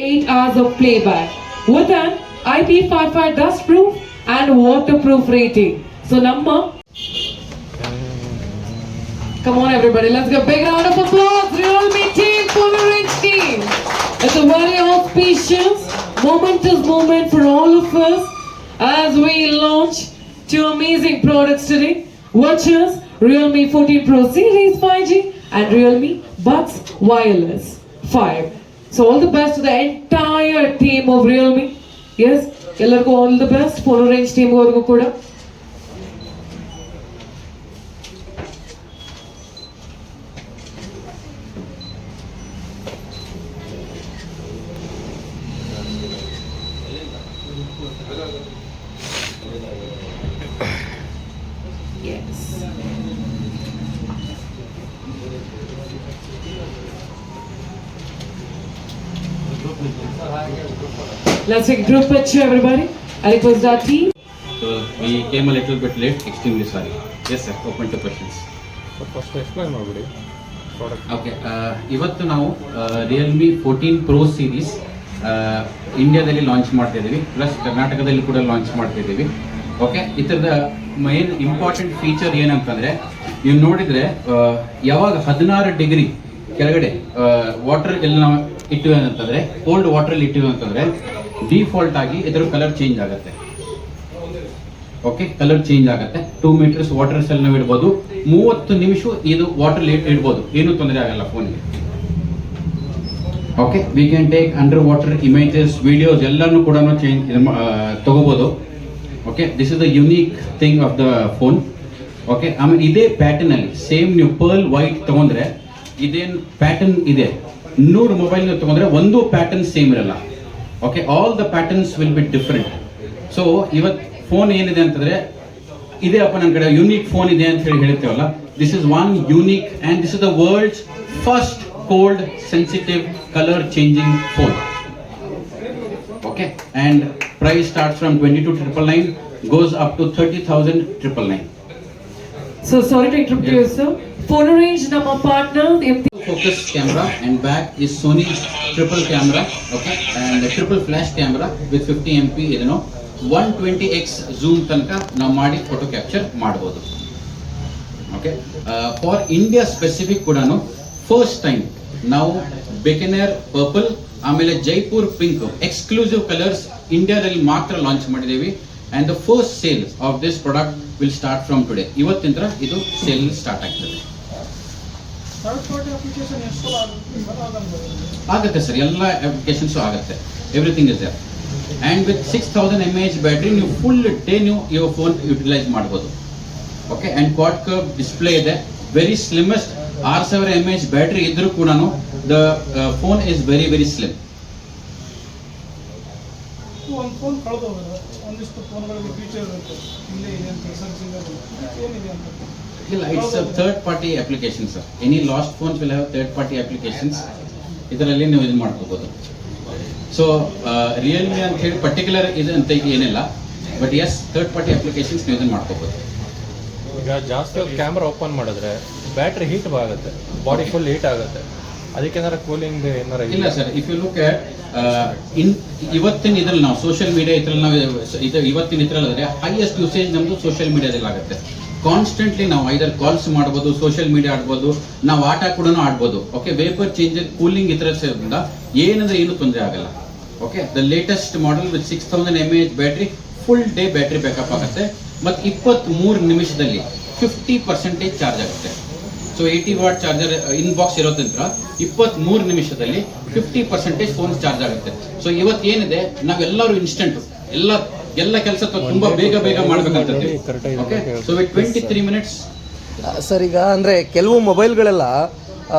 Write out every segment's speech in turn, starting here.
8 hours of playback with an IP55 dust proof and waterproof rating. So number. Come on everybody, let's give a big round of applause. Realme team, PhoneOrange team. It's a very auspicious, momentous moment for all of us as we launch two amazing products today, which is Realme 14 Pro Series 5G and Realme Buds Wireless 5. So all the best to the entire team of Realme. Yes, ellargu all the best. PhoneOrange team vargu kuda. Yes. Let's take a group picture, everybody. I request our team. So we came a little bit late. Extremely sorry. Yes, sir. Open to questions. So first explain already. Product. Okay. ಇವತ್ತು ನಾವು Realme 14 pro series ಇಂಡಿಯಾದಲ್ಲಿ launch ಮಾಡ್ತಾ ಇದ್ದೀವಿ, plus ಕರ್ನಾಟಕದಲ್ಲಿ ಕೂಡ launch ಮಾಡ್ತಾ ಇದ್ದೀವಿ. Okay, ಇದರದ main important feature ಏನಂತಂದರೆ, ನೀವು ನೋಡಿದರೆ ಯಾವಾಗ 16 ಡಿಗ್ರಿ ಕೆಳಗಡೆ ವಾಟರ್ ಎಲ್ಲ ನಾವು ಇಟ್ಟಿವೆ ಅಂತಂದರೆ, ಕೋಲ್ಡ್ ವಾಟ್ರಲ್ಲಿ ಇಟ್ಟಿವೆ ಅಂತಂದರೆ ಡಿಫಾಲ್ಟ್ ಆಗಿ ಇದರ ಕಲರ್ ಚೇಂಜ್ ಆಗುತ್ತೆ. ಓಕೆ, ಕಲರ್ ಚೇಂಜ್ ಆಗುತ್ತೆ. 2 ಮೀಟರ್ಸ್ ವಾಟರ್ ಸೆಲ್ ನಾವು ಇಡ್ಬೋದು, 30 ನಿಮಿಷ ಇದು ವಾಟರ್ ಇಡ್ಬೋದು, ಏನೂ ತೊಂದರೆ ಆಗಲ್ಲ ಫೋನ್ಗೆ. Okay, we can take under water images, videos ಎಲ್ಲನೂ ಕೂಡ ಚೇಂಜ್ ತಗೋಬೋದು. Okay, this is the unique thing of the phone. Okay, ಆಮೇಲೆ ಇದೇ ಪ್ಯಾಟರ್ನ್ ಅಲ್ಲಿ ಸೇಮ್ ನೀವು ಪರ್ಲ್ ವೈಟ್ ತಗೊಂಡ್ರೆ ಇದೇನು ಪ್ಯಾಟರ್ನ್ ಇದೆ, 100 ಮೊಬೈಲ್ ತಗೊಂಡ್ರೆ ಒಂದು ಪ್ಯಾಟರ್ನ್ ಸೇಮ್ ಇರಲ್ಲ. Okay, all the patterns will be different. So ಇವತ್ತು ಫೋನ್ ಏನಿದೆ ಅಂತಂದ್ರೆ, ಇದೇ ಅಪ್ಪ ನನ್ನ ಕಡೆ ಯೂನಿಕ್ ಫೋನ್ ಇದೆ ಅಂತ ಹೇಳ್ತೇವಲ್ಲ, this is one unique and this is the world's first cold sensitive color changing phone. Okay, and price starts from 22,999, goes up to 30,999. So sorry to interrupt you, sir. PhoneOrange nama partner. Focus camera and back is Sony triple camera. Okay, and the triple flash camera with 50 MP, 120x zoom tanka now ಮಾಡಿ photo capture ಮಾಡಬಹುದು. Okay, for India specific ಕೂಡನು first time ನಾವು ಬೆಕೆನೇರ್ purple ಆಮೇಲೆ Jaipur pink exclusive colours ಇಂಡಿಯಾದಲ್ಲಿ ಮಾತ್ರ launch ಮಾಡಿದ್ದೀವಿ. And the first sale of this product will start from today. ಇವತ್ತಿಂದ ಇದು ಸೇಲ್ ಸ್ಟಾರ್ಟ್ ಆಗ್ತದೆ. ಆಗುತ್ತೆ ಸರ್, ಎಲ್ಲ ಅಪ್ಲಿಕೇಶನ್ಸು ಆಗುತ್ತೆ, everything is there. And with 6000 mAh battery ನೀವು ಫುಲ್ ಡೇ ನೀವು ಇವಾಗ ಫೋನ್ ಯುಟಿಲೈಸ್ ಮಾಡ್ಬೋದು. Okay, and quad curve display ಇದೆ, ವೆರಿ ಸ್ಲಿಮೆಸ್ಟ್. 6000 mAh ಬ್ಯಾಟ್ರಿ ಇದ್ರೂ ಕೂಡ the phone is very very slim. ಇಲ್ಲ, it's a third party application sir. Any last phones will have third party applications, ಇದರಲ್ಲಿ ನೀವು ಇದು ಮಾಡ್ಕೋಬಹುದು. ಸೊ ರಿಯಲ್ಮಿ ಅಂತ ಹೇಳಿ ಪರ್ಟಿಕ್ಯುಲರ್ ಇದು ಅಂತ ಏನಿಲ್ಲ, but as third party applications ನೀವು ಇದನ್ನು ಮಾಡ್ಕೋಬಹುದು. ಈಗ ಜಾಸ್ತಿ ಹೊತ್ತು ಕ್ಯಾಮ್ರಾ ಓಪನ್ ಮಾಡಿದ್ರೆ ಬ್ಯಾಟ್ರಿ ಹೀಟ್ ಆಗುತ್ತೆ, ಬಾಡಿ ಫುಲ್ ಹೀಟ್ ಆಗುತ್ತೆ, ಅದಕ್ಕೆ ಏನಾರ ಕೂಲಿಂಗ್ ಏನಾರ ಇಲ್ಲ sir. If you look at ಇವತ್ತಿನ ಇದ್ರಲ್ಲಿ ನಾವು ಸೋಷಿಯಲ್ ಮೀಡಿಯಾ ಇದ್ರಲ್ಲಿ ನಾವು ಇವತ್ತಿನ ಇದ್ರಲ್ಲಿ ಹೈಯೆಸ್ಟ್ ಯೂಸೇಜ್ ನಮ್ಮದು ಸೋಷಿಯಲ್ ಮೀಡಿಯಾದಲ್ಲಿ ಆಗುತ್ತೆ. ಕಾನ್ಸ್ಟೆಂಟ್ಲಿ ನಾವು ಐದರ್ ಕಾಲ್ಸ್ ಮಾಡ್ಬೋದು, ಸೋಷಿಯಲ್ ಮೀಡಿಯಾ ಆಡ್ಬೋದು, ನಾವು ಆಟ ಕೂಡ ಆಡ್ಬೋದು. ಓಕೆ, ವೇಪರ್ ಚೇಂಜರ್ ಕೂಲಿಂಗ್ ಇದರಿಂದ ಏನಂದ್ರೆ ಏನು ತೊಂದರೆ ಆಗಲ್ಲ. Okay, the latest model with 6000 mAh battery, full day battery backup ಆಗುತ್ತೆ. ಮತ್ತು 23 ನಿಮಿಷದಲ್ಲಿ 50% ಚಾರ್ಜ್ ಆಗುತ್ತೆ. So 80 watt charger in box ಇರೋದ್ರಿಂದ 23 ನಿಮಿಷದಲ್ಲಿ 50% ಫೋನ್ ಚಾರ್ಜ್ ಆಗುತ್ತೆ. ಸೊ ಇವತ್ತೇನಿದೆ, ನಾವೆಲ್ಲರೂ ಇನ್ಸ್ಟೆಂಟ್ ಎಲ್ಲ ಕೆಲಸ ತುಂಬಾ ಬೇಗ ಮಾಡ್ಬೇಕಂತಂದ್ರೆ, okay, so with 23 minutes. Sir, ಈಗ ಅಂದರೆ ಕೆಲವು ಮೊಬೈಲ್ಗಳೆಲ್ಲ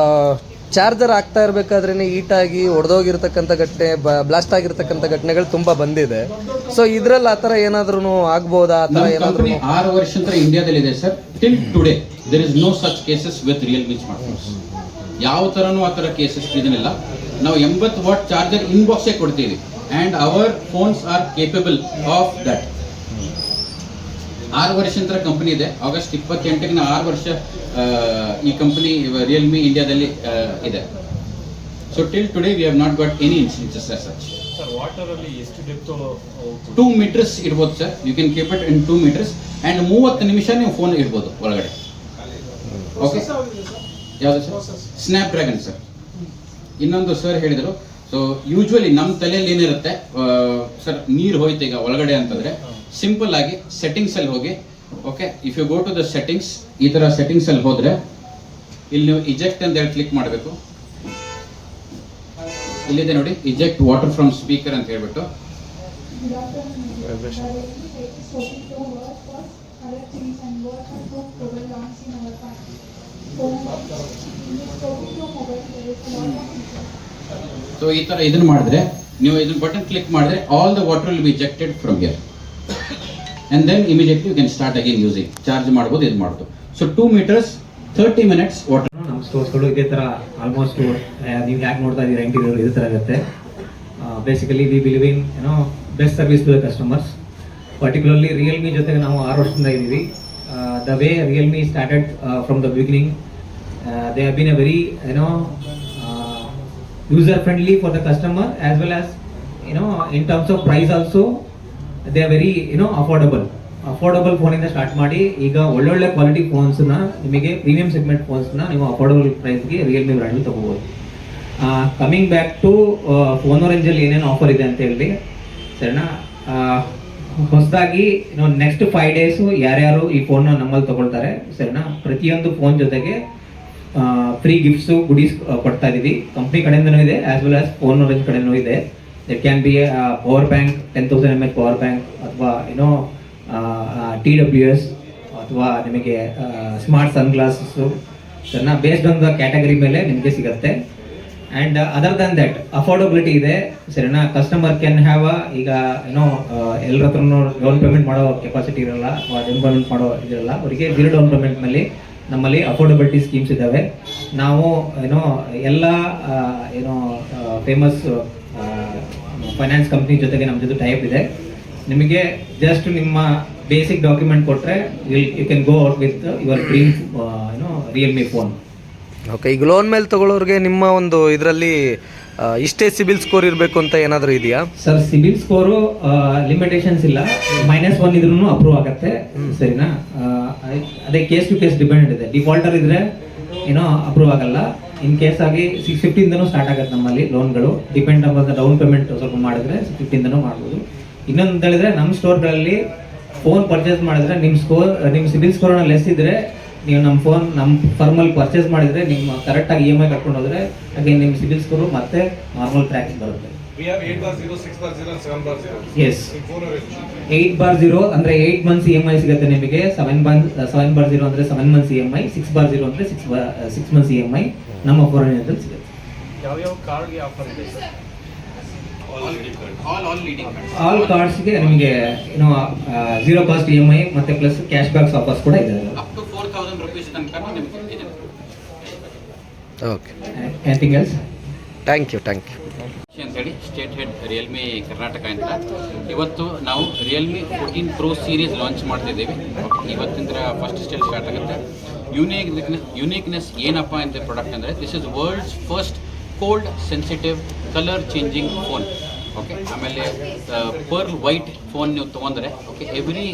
ಚಾರ್ಜರ್ ಆಗ್ತಾ ಇರಬೇಕಾದ್ರೇ ಹೀಟಾಗಿ ಒಡೆದೋಗಿರ್ತಕ್ಕಂಥ ಘಟನೆ, ಬ್ಲಾಸ್ಟ್ ಆಗಿರ್ತಕ್ಕಂಥ ಘಟನೆಗಳು ತುಂಬ ಬಂದಿದೆ. ಸೊ ಇದರಲ್ಲಿ ಆ ಥರ ಏನಾದ್ರೂ ಆಗ್ಬೋದಾ? ಆ ಥರ ಏನಾದರೂ 6 ವರ್ಷ ಇಂಡಿಯಾದಲ್ಲಿ ಇದೆ sir. Till today there is no such cases with Realme smartphones. ಯಾವ ಥರನೂ ಆ ಥರ ಕೇಸಸ್ ಇದನ್ನಿಲ್ಲ. ನಾವು 80 ವಾಟ್ ಚಾರ್ಜರ್ ಇನ್ ಬಾಕ್ಸೇ ಕೊಡ್ತೀವಿ, and our phones R capable of that. 6 ವರ್ಷ ಕಂಪನಿ ಇದೆ. ಆಗಸ್ಟ್ 28ಗೆ 6 ವರ್ಷ ಈ ಕಂಪನಿ ರಿಯಲ್ಮಿ ಇಂಡಿಯಾದಲ್ಲಿ ಇದೆ. So till today we have not got any instances as such. Sir ವಾಟರಲ್ಲಿ ಎಷ್ಟು ಡೆಪ್ತ್ 2 meters ಇಡ್ಬೋದು sir, you can keep it in 2 meters and 30 ನಿಮಿಷ ನೀವು ಫೋನ್ ಇಡ್ಬೋದು ಒಳಗಡೆ. ಓಕೆ, ಯಾವುದು ಸರ್? Snapdragon sir. ಇನ್ನೊಂದು ಸರ್ ಹೇಳಿದರು, ಸೊ ಯೂಶ್ವಲಿ ನಮ್ಮ ತಲೆಯಲ್ಲಿ ಏನಿರುತ್ತೆ ಸರ್, ನೀರು ಹೋಯ್ತು ಈಗ ಒಳಗಡೆ ಅಂತಂದರೆ ಸಿಂಪಲ್ ಆಗಿ ಸೆಟ್ಟಿಂಗ್ಸಲ್ಲಿ ಹೋಗಿ, okay, if you go to the settings, ಈ ಥರ ಸೆಟ್ಟಿಂಗ್ಸಲ್ಲಿ ಹೋದರೆ ಇಲ್ಲಿ ನೀವು ಇಜೆಕ್ಟ್ ಅಂತ ಹೇಳಿ ಕ್ಲಿಕ್ ಮಾಡಬೇಕು. ಇಲ್ಲಿದೆ ನೋಡಿ, ಇಜೆಕ್ಟ್ ವಾಟರ್ ಫ್ರಮ್ ಸ್ಪೀಕರ್ ಅಂತ ಹೇಳ್ಬಿಟ್ಟು. ಸೊ ಈ ಥರ ಇದನ್ನು ಮಾಡಿದ್ರೆ, ನೀವು ಇದನ್ನ ಬಟನ್ ಕ್ಲಿಕ್ ಮಾಡಿದ್ರೆ all the water will be ejected from here and then immediately you can start again using. Charge ಮಾಡ್ಬೋದು, ಇದು ಮಾಡ್ಬೋದು. So 2 meters 30 minutes water. ನಮ್ಮ ಸ್ಟೋರ್ಸ್ಗಳು ಇದೇ ಥರ ಆಲ್ಮೋಸ್ಟ್ ನೀವು ಯಾಕೆ ನೋಡ್ತಾ ಇದ್ದೀರಾ ಇಂಟೀರಿಯರ್ ಇದೇ ಥರ ಇರುತ್ತೆ. Basically we believe in best service to the customers. Particularly Realme ಜೊತೆಗೆ ನಾವು 6 ವರ್ಷದಿಂದ ಇದ್ದೀವಿ. The way Realme started from the beginning, they have been a very user friendly for the customer as well as in terms of price also they are very affordable ಫೋನಿಂದ start ಮಾಡಿ ಈಗ ಒಳ್ಳೊಳ್ಳೆ quality ಫೋನ್ಸ್ನ, ನಿಮಗೆ premium segment ಫೋನ್ಸ್ನ ನೀವು affordable ಪ್ರೈಸ್ಗೆ Realme ಬ್ರ್ಯಾಂಡಲ್ಲಿ ತಗೋಬೋದು. Coming back to phone ರೇಂಜಲ್ಲಿ ಏನೇನು offer ಇದೆ ಅಂತ ಹೇಳಿ ಸರಿನಾ. ಹೊಸದಾಗಿ ನೆಕ್ಸ್ಟ್ 5 days ಯಾರ್ಯಾರು ಈ ಫೋನ್ನ ನಮ್ಮಲ್ಲಿ ತಗೊಳ್ತಾರೆ ಸರಿನಾ, ಪ್ರತಿಯೊಂದು ಫೋನ್ ಜೊತೆಗೆ ಫ್ರೀ ಗಿಫ್ಟ್ಸು ಗುಡೀಸ್ ಕೊಡ್ತಾ ಇದ್ದೀವಿ. ಕಂಪ್ನಿ ಕಡೆಯಿಂದನೂ ಇದೆ as well as phone range ಕಡೆಯೂ ಇದೆ. It can be power bank, 10,000 mAh power bank, ಅಥವಾ TWS, ಅಥವಾ ನಿಮಗೆ ಸ್ಮಾರ್ಟ್ ಸನ್ಗ್ಲಾಸಸ್ಸು ಸರಿನಾ, ಬೇಸ್ಡ್ ಆನ್ ದ ಕ್ಯಾಟಗರಿ ಮೇಲೆ ನಿಮಗೆ ಸಿಗುತ್ತೆ. And other than that affordability ಇದೆ ಸರಿನಾ. ಕಸ್ಟಮರ್ ಕ್ಯಾನ್ ಹ್ಯಾವ್ ಈಗ ಎಲ್ಲರ ಹತ್ರನೂ ಡೌನ್ ಪೇಮೆಂಟ್ ಮಾಡೋ ಕೆಪಾಸಿಟಿ ಇರಲ್ಲ, ಡೌನ್ ಪೇಮೆಂಟ್ ಮಾಡೋ ಇದಿರಲ್ಲ. ಅವರಿಗೆ 0 ಡೌನ್ ಪೇಮೆಂಟ್ನಲ್ಲಿ ನಮ್ಮಲ್ಲಿ ಅಫೋರ್ಡಬಿಲಿಟಿ ಸ್ಕೀಮ್ಸ್ ಇದ್ದಾವೆ. ನಾವು ಎಲ್ಲ ಫೇಮಸ್ ಫೈನಾನ್ಸ್ ಕಂಪ್ನಿ ಜೊತೆಗೆ ನಮ್ಮ ಜೊತೆ ಟೈಪ್ ಇದೆ. ನಿಮಗೆ ಜಸ್ಟ್ ನಿಮ್ಮ ಬೇಸಿಕ್ ಡಾಕ್ಯುಮೆಂಟ್ ಕೊಟ್ಟರೆ you can go out with your dream Realme phone. Okay, ಈಗ ಲೋನ್ ಮೇಲೆ ತಗೊಳ್ಳೋರಿಗೆ ನಿಮ್ಮ ಒಂದು ಇದರಲ್ಲಿ ಇಷ್ಟೇ ಸಿಬಿಲ್ ಸ್ಕೋರ್ ಇರಬೇಕು ಅಂತ ಏನಾದರೂ ಇದೆಯಾ ಸರ್? ಸಿಬಿಲ್ ಸ್ಕೋರು ಲಿಮಿಟೇಷನ್ಸ್ ಇಲ್ಲ, -1 ಇದ್ರೂ ಅಪ್ರೂವ್ ಆಗುತ್ತೆ ಸರಿನಾ. ಅದೇ ಕೇಸ್ ಟು ಕೇಸ್ ಡಿಪೆಂಡೆಂಟ್ ಇದೆ. ಡಿಫಾಲ್ಟರ್ ಇದ್ರೆ ಅಪ್ರೂವ್ ಆಗಲ್ಲ. ಇನ್ ಕೇಸ್ ಆಗಿ 650 ಸ್ಟಾರ್ಟ್ ಆಗುತ್ತೆ ನಮ್ಮಲ್ಲಿ ಲೋನ್ಗಳು. ಡಿಪೆಂಡ್ ಆಗೋದು ಡೌನ್ ಪೇಮೆಂಟ್ ಸ್ವಲ್ಪ ಮಾಡಿದ್ರೆ 650 ಮಾಡ್ಬೋದು. ಇನ್ನೊಂದು ಅಂತ ಹೇಳಿದ್ರೆ ನಮ್ಮ ಸ್ಟೋರ್ಗಳಲ್ಲಿ ಫೋನ್ ಪರ್ಚೇಸ್ ಮಾಡಿದ್ರೆ ನಿಮ್ಮ ಸಿಬಿಲ್ ಸ್ಕೋರ್ನ ಲೆಸ್ ಇದ್ರೆ ನೀವು ನಮ್ಮ ಫರ್ಮಲ್ಲಿ ಪರ್ಚೇಸ್ ಮಾಡಿದ್ರೆ ನಿಮ್ಮ ಕರೆಕ್ಟಾಗಿ EMI ಕಟ್ಕೊಂಡು ಹೋದ್ರೆ ಹಾಗೆ ನಿಮ್ಮ ಸಿಬಿಲ್ ಸ್ಕೋರು ಮತ್ತೆ ನಾರ್ಮಲ್ ಟ್ರ್ಯಾಕ್ಸ್ ಬರುತ್ತೆ. ಎಸ್, 8/0 ಅಂದ್ರೆ 8 months EMI ಸಿಗುತ್ತೆ ನಿಮಗೆ. 7/0 ಅಂದ್ರೆ 7 months EMI, 6/0 ಅಂದ್ರೆ 6 months EMI ನಮ್ಮ ಫೋನ್ ಸಿಗುತ್ತೆ. ಯಾವ ಕಾರ್ಡ್ಗೆ ಆಫರ್ ಇದೆ ಸರ್? ಆಲ್ ಕಾರ್ಡ್ಸ್ಗೆ ನಿಮಗೆ 0 cost EMI ಮತ್ತೆ ಪ್ಲಸ್ ಕ್ಯಾಶ್ ಬ್ಯಾಕ್ಸ್ ಆಫರ್ಸ್ ಕೂಡ ಇದೆ. ಅಪ್ ಟು 4,000 rupees ತನಕ ನಿಮಗೆ ಇದೆ. Okay, anything else? Thank you. ಅಂತೇಳಿ ಸ್ಟೇಟ್ ಹೆಡ್ ರಿಯಲ್ಮಿ ಕರ್ನಾಟಕ ಅಂತ. ಇವತ್ತು ನಾವು ರಿಯಲ್ಮಿ 14 Pro ಸೀರೀಸ್ ಲಾಂಚ್ ಮಾಡ್ತಿದ್ದೀವಿ. ಇವತ್ತಿಂದ ಫಸ್ಟ್ ಸ್ಟೇಜ್ ಸ್ಟಾರ್ಟ್ ಆಗುತ್ತೆ. ಯುನೀಕ್ನೆಸ್ ಏನಪ್ಪ ಅಂತ ಪ್ರಾಡಕ್ಟ್ ಅಂದರೆ, this is world's first cold sensitive colour changing phone. Okay, ಆಮೇಲೆ ಪರ್ಲ್ ವೈಟ್ ಫೋನ್ ನೀವು ತೊಗೊಂಡ್ರೆ, okay, every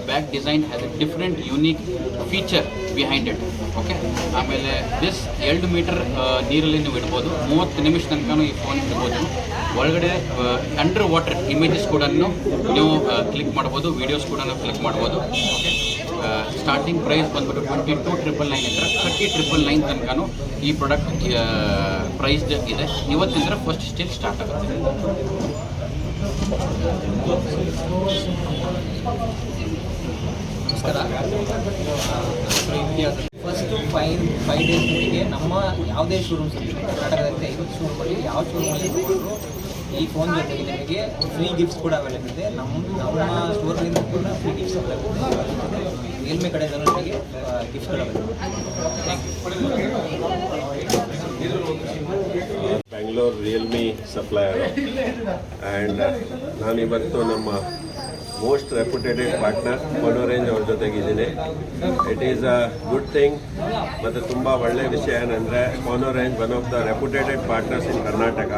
back design has a different unique feature behind it. Okay, ಆಮೇಲೆ ದಿಸ್ 2 meter ನೀರಲ್ಲಿ ನೀವು ಇಡ್ಬೋದು. 30 ನಿಮಿಷ ತನಕ ಈ ಫೋನ್ ಇಡ್ಬೋದು. ಒಳಗಡೆ ಅಂಡರ್ ವಾಟರ್ ಇಮೇಜಸ್ ಕೂಡ ನೀವು ಕ್ಲಿಕ್ ಮಾಡ್ಬೋದು, ವೀಡಿಯೋಸ್ ಕೂಡ ಕ್ಲಿಕ್ ಮಾಡ್ಬೋದು. ಓಕೆ, ಸ್ಟಾರ್ಟಿಂಗ್ ಪ್ರೈಸ್ ಬಂದ್ಬಿಟ್ಟು 22,999 ಇಂದ 30,999 ತನಕ ಈ ಪ್ರಾಡಕ್ಟ್ ಪ್ರೈಸ್ ಇದೆ. ಇವತ್ತಿಂದ ಫಸ್ಟ್ ಸ್ಟೇಜ್ ಸ್ಟಾರ್ಟ್ ಆಗುತ್ತೆ. ಫಸ್ಟ್ 5 days ಜೊತೆಗೆ ನಮ್ಮ ಯಾವುದೇ ಶೋರೂಮ್ಸ್ ಕರ್ನಾಟಕದಲ್ಲಿ 50 ಶೋರೂಮಲ್ಲಿ ಯಾವ ಶೋರೂಮಲ್ಲಿ ತಗೊಂಡ್ರು ಈ ಫೋನ್ ಜೊತೆಗೆ ನಿಮಗೆ ಫ್ರೀ ಗಿಫ್ಟ್ಸ್ ಕೂಡ ಅವೈಲೇಬಲ್ ಇದೆ. ನಮ್ಮ ಸ್ಟೋರ್ಗಳಿಂದ ಕೂಡ ಫ್ರೀ ಗಿಫ್ಟ್ಸ್ ಅವೈಲೇಬಲ್ ಇದೆ. ರಿಯಲ್ಮಿ ಕಡೆಯಿಂದ ನಿಮಗೆ ಗಿಫ್ಟ್ಗಳು available. Thank you. Bangalore Realme supplier and ನಾನಿವತ್ತು ನಮ್ಮ ಮೋಸ್ಟ್ ರೆಪ್ಯುಟೇಟೆಡ್ ಪಾರ್ಟ್ನರ್ ಫೋನೋರೇಂಜ್ ಅವ್ರ ಜೊತೆಗಿದ್ದೀನಿ. It is a good thing ಮತ್ತು ತುಂಬ ಒಳ್ಳೆಯ ವಿಷಯ ಏನಂದರೆ Phonorange one of the reputated partners in Karnataka.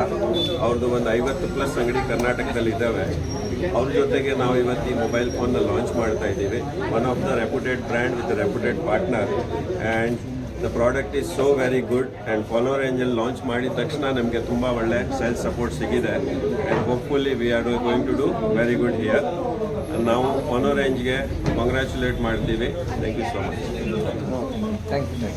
ಅವ್ರದ್ದು ಒಂದು 50+ ಅಂಗಡಿ ಕರ್ನಾಟಕದಲ್ಲಿ ಇದ್ದಾವೆ. ಅವ್ರ ಜೊತೆಗೆ ನಾವು ಇವತ್ತು ಈ ಮೊಬೈಲ್ ಫೋನ್ನ ಲಾಂಚ್ ಮಾಡ್ತಾ ಇದ್ದೀವಿ. One of the reputed brand with reputed partner and the product is so very good. And ಫೋನೋರೇಂಜಲ್ಲಿ ಲಾಂಚ್ ಮಾಡಿದ ತಕ್ಷಣ ನಮಗೆ ತುಂಬ ಒಳ್ಳೆ ಸೇಲ್ಸ್ ಸಪೋರ್ಟ್ ಸಿಗಿದೆ. And hopefully we are going to do very good here. ನಾವು ಫೋನೋರೇಂಜ್ಗೆ ಕಾಂಗ್ರ್ಯಾಚುಲೇಟ್ ಮಾಡ್ತೀವಿ. Thank you so much. Thank you.